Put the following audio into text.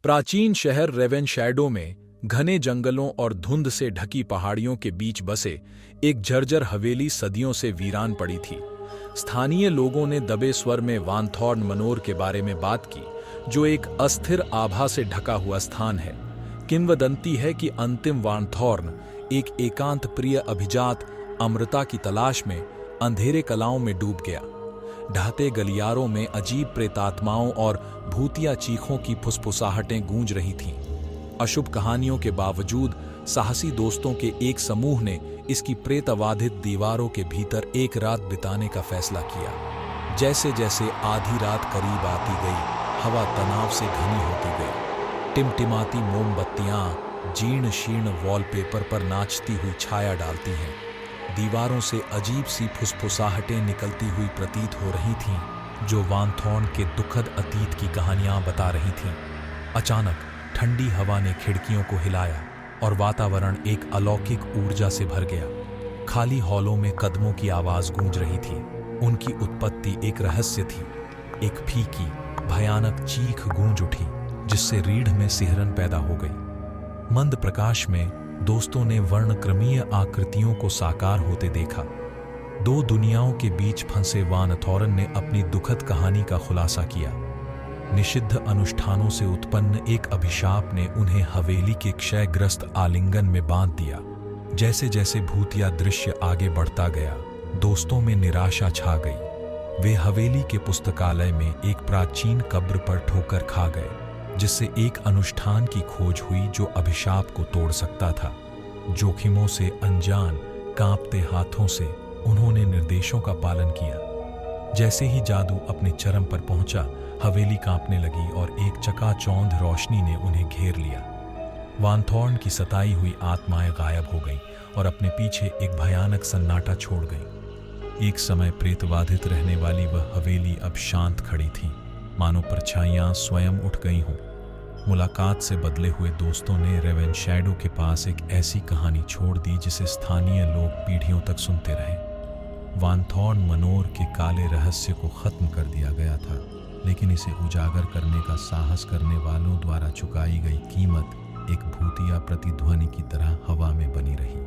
प्राचीन शहर रेवेनशैडो में घने जंगलों और धुंध से ढकी पहाड़ियों के बीच बसे एक जर्जर हवेली सदियों से वीरान पड़ी थी। स्थानीय लोगों ने दबे स्वर में वानथॉर्न मनोर के बारे में बात की, जो एक अस्थिर आभा से ढका हुआ स्थान है। किंवदंती है कि अंतिम वानथॉर्न एक एकांत प्रिय अभिजात अमृता की तलाश में अंधेरे कलाओं में डूब गया। ढहते गलियारों में अजीब प्रेतात्माओं और भूतिया चीखों की फुसफुसाहटें गूंज रही थीं। अशुभ कहानियों के बावजूद साहसी दोस्तों के एक समूह ने इसकी प्रेतवाधित दीवारों के भीतर एक रात बिताने का फैसला किया। जैसे जैसे आधी रात करीब आती गई, हवा तनाव से घनी होती गई। टिमटिमाती मोमबत्तियां जीर्ण शीर्ण वॉलपेपर पर नाचती हुई छाया डालती हैं। दीवारों से अजीब सी फुसफुसाहटें निकलती हुई प्रतीत हो रही थीं, जो वानथॉर्न के दुखद अतीत की कहानियां बता रही थीं। अचानक ठंडी हवा ने खिड़कियों को हिलाया और वातावरण एक अलौकिक ऊर्जा से भर गया। खाली हॉलों में कदमों की आवाज गूंज रही थी। उनकी उत्पत्ति एक रहस्य थी। एक फीकी भयानक चीख गूंज उठी, जिससे रीढ़ में सिहरन पैदा हो गई। मंद प्रकाश में दोस्तों ने वर्णक्रमीय आकृतियों को साकार होते देखा। दो दुनियाओं के बीच फंसे वानथॉर्न ने अपनी दुखद कहानी का खुलासा किया। निषिद्ध अनुष्ठानों से उत्पन्न एक अभिशाप ने उन्हें हवेली के क्षयग्रस्त आलिंगन में बांध दिया। जैसे जैसे भूतिया दृश्य आगे बढ़ता गया, दोस्तों में निराशा छा गई। वे हवेली के पुस्तकालय में एक प्राचीन कब्र पर ठोकर खा गए, जिससे एक अनुष्ठान की खोज हुई जो अभिशाप को तोड़ सकता था। जोखिमों से अनजान, कांपते हाथों से उन्होंने निर्देशों का पालन किया। जैसे ही जादू अपने चरम पर पहुंचा, हवेली कांपने लगी और एक चकाचौंध रोशनी ने उन्हें घेर लिया। वानथॉर्न की सताई हुई आत्माएं गायब हो गईं और अपने पीछे एक भयानक सन्नाटा छोड़ गईं। एक समय प्रेतबाधित रहने वाली वह हवेली अब शांत खड़ी थी, मानो परछाइयां स्वयं उठ गई हों। मुलाकात से बदले हुए दोस्तों ने रेवेनशैडो के पास एक ऐसी कहानी छोड़ दी जिसे स्थानीय लोग पीढ़ियों तक सुनते रहे। वानथॉर्न मनोर के काले रहस्य को खत्म कर दिया गया था, लेकिन इसे उजागर करने का साहस करने वालों द्वारा चुकाई गई कीमत एक भूतिया प्रतिध्वनि की तरह हवा में बनी रही।